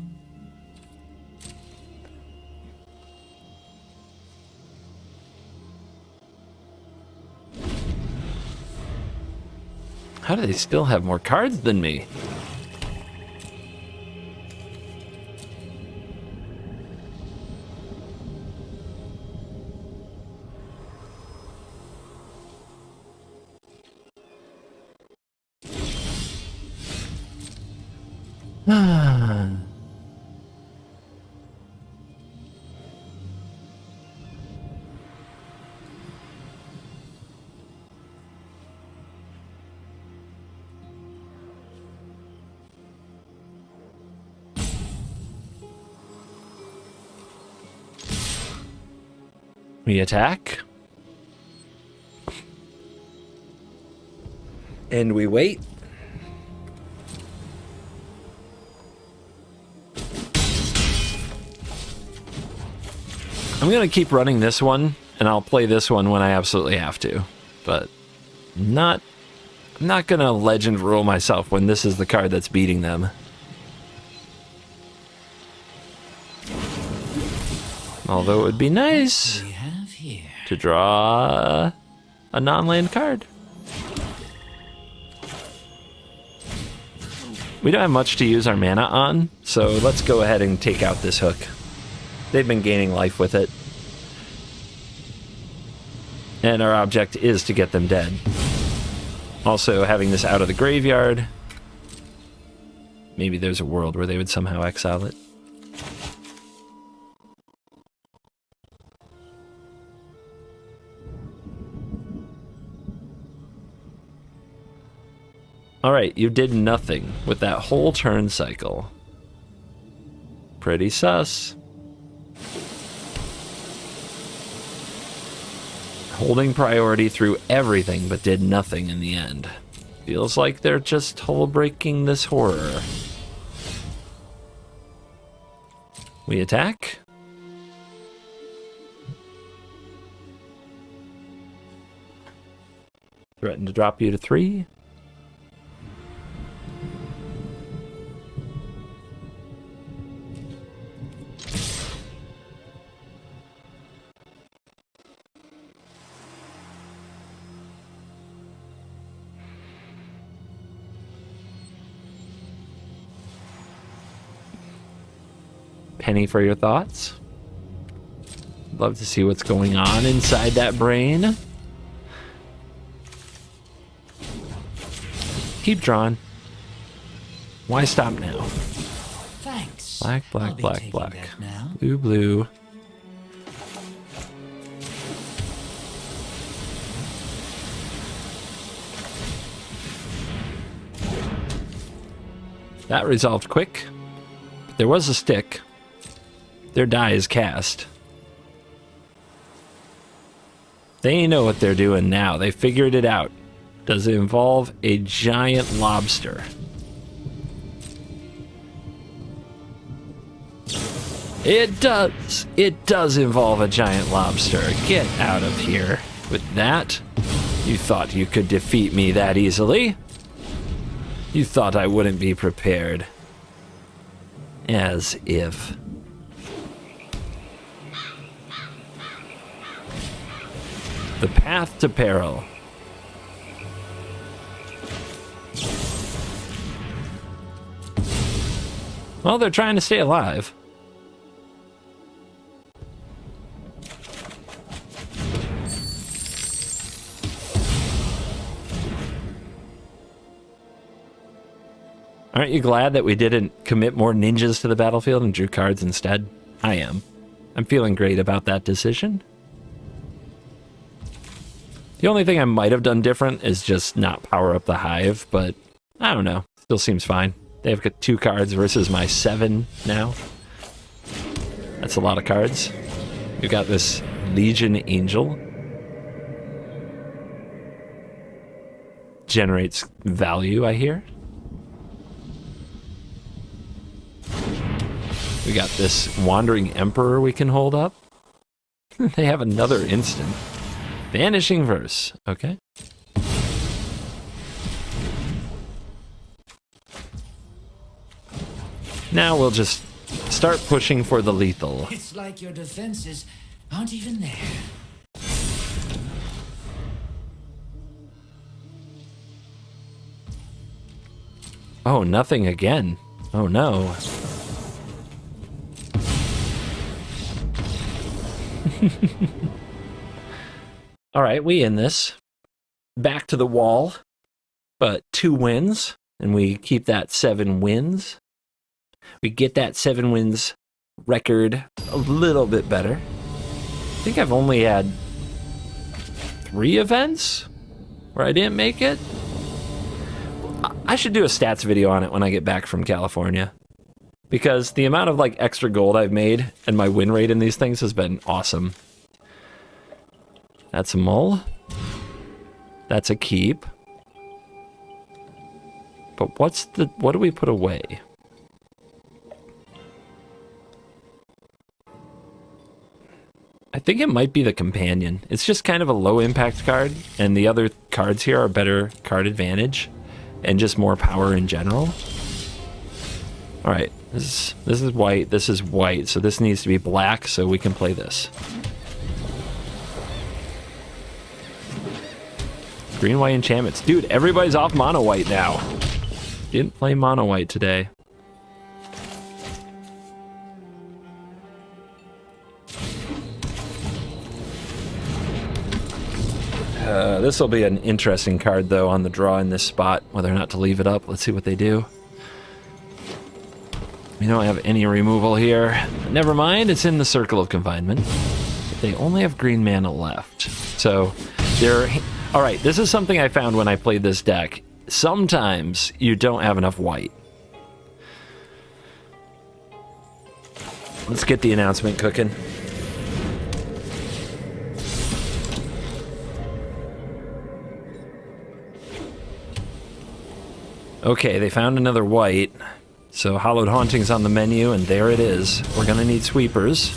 How do they still have more cards than me? We attack. And we wait. I'm going to keep running this one, and I'll play this one when I absolutely have to. But I'm not going to legend rule myself when this is the card that's beating them. Although it would be nice We have here. to draw a non-land card. We don't have much to use our mana on, so let's go ahead and take out this hook. They've been gaining life with it. And our object is to get them dead. Also, having this out of the graveyard. Maybe there's a world where they would somehow exile it. Alright, you did nothing with that whole turn cycle. Pretty sus. Holding priority through everything, but did nothing in the end. Feels like they're just hull-breaking this horror. We attack. Threaten to drop you to 3. Penny for your thoughts. Love to see what's going on inside that brain. Keep drawing. Why stop now? Thanks. Black, I'll black, be black, taking black. that now. Blue, blue. That resolved quick. There was a stick. Their die is cast. They know what they're doing now. They figured it out. Does it involve a giant lobster? It does. It does involve a giant lobster. Get out of here with that. You thought you could defeat me that easily? You thought I wouldn't be prepared. As if. The path to peril. Well, they're trying to stay alive. Aren't you glad that we didn't commit more ninjas to the battlefield and drew cards instead? I am. I'm feeling great about that decision. The only thing I might have done different is just not power up the hive, but I don't know. Still seems fine. They've got 2 cards versus my 7 now. That's a lot of cards. We've got this Legion Angel. Generates value, I hear. We got this Wandering Emperor we can hold up. They have another instant. Vanishing Verse. Okay. Now we'll just start pushing for the lethal. It's like your defenses aren't even there. Oh, nothing again. Oh no. All right, we in this. Back to the wall, but 2 wins, and we keep that 7 wins. We get that 7 wins record a little bit better. I think I've only had 3 events where I didn't make it. I should do a stats video on it when I get back from California, because the amount of like extra gold I've made and my win rate in these things has been awesome. That's a mull. That's a keep. But what do we put away? I think it might be the companion. It's just kind of a low impact card, and the other cards here are better card advantage and just more power in general. All right, this is white, this is white, so this needs to be black so we can play this. Green white enchantments. Dude, everybody's off mono white now. Didn't play mono white today. This will be an interesting card, though, on the draw in this spot, whether or not to leave it up. Let's see what they do. We don't have any removal here. Never mind, it's in the circle of confinement. They only have green mana left. So, they're... Alright, this is something I found when I played this deck. Sometimes you don't have enough white. Let's get the announcement cooking. Okay, they found another white. So Hallowed Haunting's on the menu, and there it is. We're gonna need sweepers.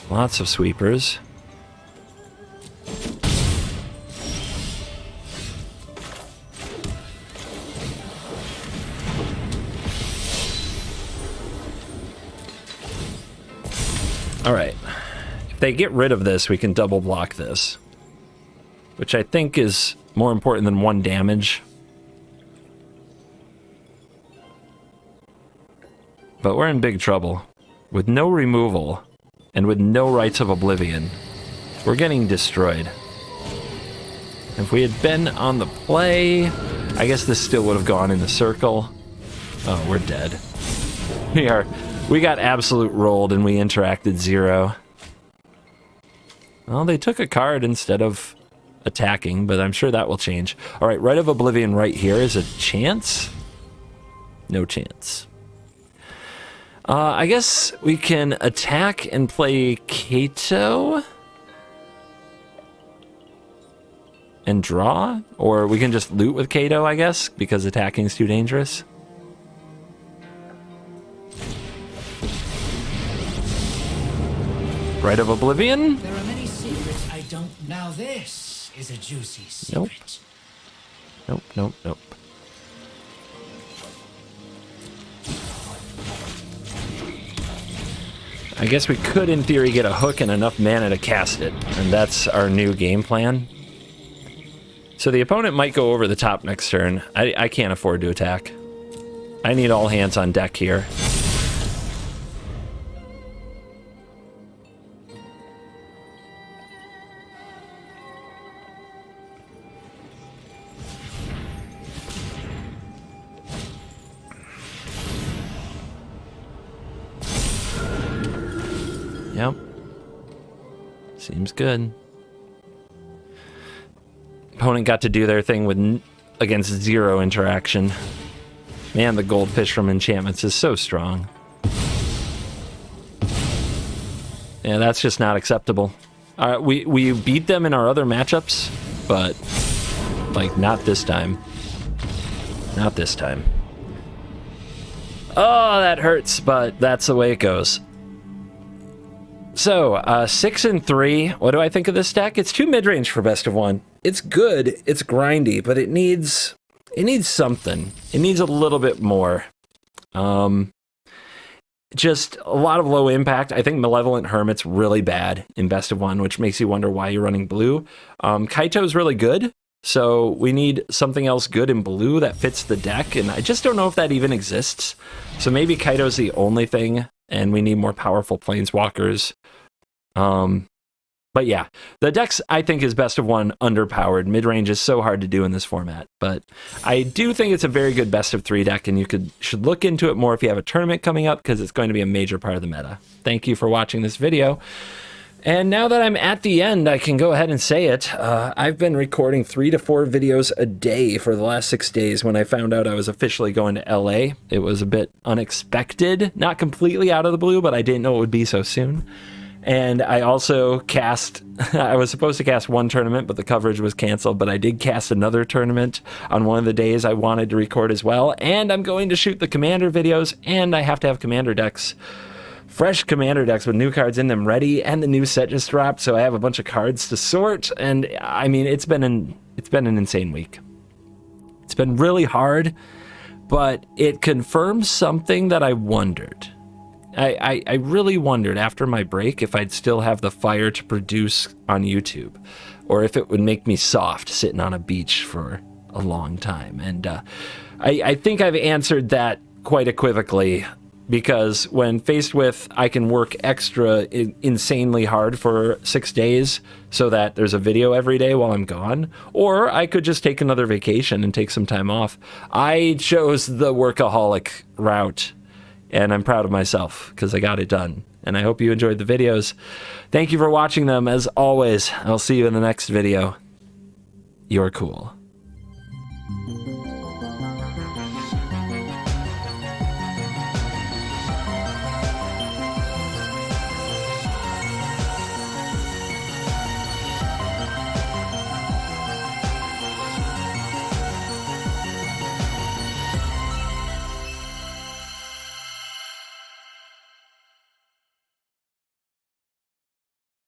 Lots of sweepers. Alright. If they get rid of this, we can double block this. Which I think is more important than 1 damage. But we're in big trouble. With no removal, and with no Rites of Oblivion, we're getting destroyed. If we had been on the play, I guess this still would have gone in the circle. Oh, we're dead. We got absolute rolled and we interacted 0. Well, they took a card instead of attacking, but I'm sure that will change. Alright, Rite of Oblivion right here is a chance? No chance. I guess we can attack and play Kato and draw, or we can just loot with Kato, I guess, because attacking is too dangerous. Rite of Oblivion? There are many secrets I don't... Now this is a juicy secret. Nope, nope, nope. I guess we could, in theory, get a hook and enough mana to cast it, and that's our new game plan. So the opponent might go over the top next turn. I can't afford to attack. I need all hands on deck here. Yep. Seems good. Opponent got to do their thing with against 0 interaction. Man, the goldfish from enchantments is so strong. Yeah, that's just not acceptable. We beat them in our other matchups, but like not this time. Not this time. Oh, that hurts, but that's the way it goes. So, 6-3. What do I think of this deck? It's too mid-range for best of 1. It's good, it's grindy, but it needs something. It needs a little bit more. Just a lot of low impact. I think Malevolent Hermit's really bad in best of 1, which makes you wonder why you're running blue. Kaito's really good, so we need something else good in blue that fits the deck, and I just don't know if that even exists. So maybe Kaito's the only thing, and we need more powerful planeswalkers. But yeah, the deck's, I think, is best of 1 underpowered. Mid-range is so hard to do in this format, but I do think it's a very good best of 3 deck, and you should look into it more if you have a tournament coming up, because it's going to be a major part of the meta. Thank you for watching this video. And now that I'm at the end, I can go ahead and say it. I've been recording 3 to 4 videos a day for the last 6 days. When I found out I was officially going to LA, it was a bit unexpected. Not completely out of the blue, but I didn't know it would be so soon. And I also cast, I was supposed to cast 1 tournament, but the coverage was canceled, but I did cast another tournament on one of the days I wanted to record as well. And I'm going to shoot the Commander videos, and I have to have Commander decks, fresh Commander decks with new cards in them ready, and the new set just dropped, so I have a bunch of cards to sort. And I mean, it's been an insane week. It's been really hard, but it confirms something that I wondered. I really wondered after my break if I'd still have the fire to produce on YouTube, or if it would make me soft sitting on a beach for a long time. And I think I've answered that quite equivocally, because when faced with I can work extra insanely hard for 6 days so that there's a video every day while I'm gone, or I could just take another vacation and take some time off, I chose the workaholic route, and I'm proud of myself because I got it done. And I hope you enjoyed the videos. Thank you for watching them. As always, I'll see you in the next video. You're cool.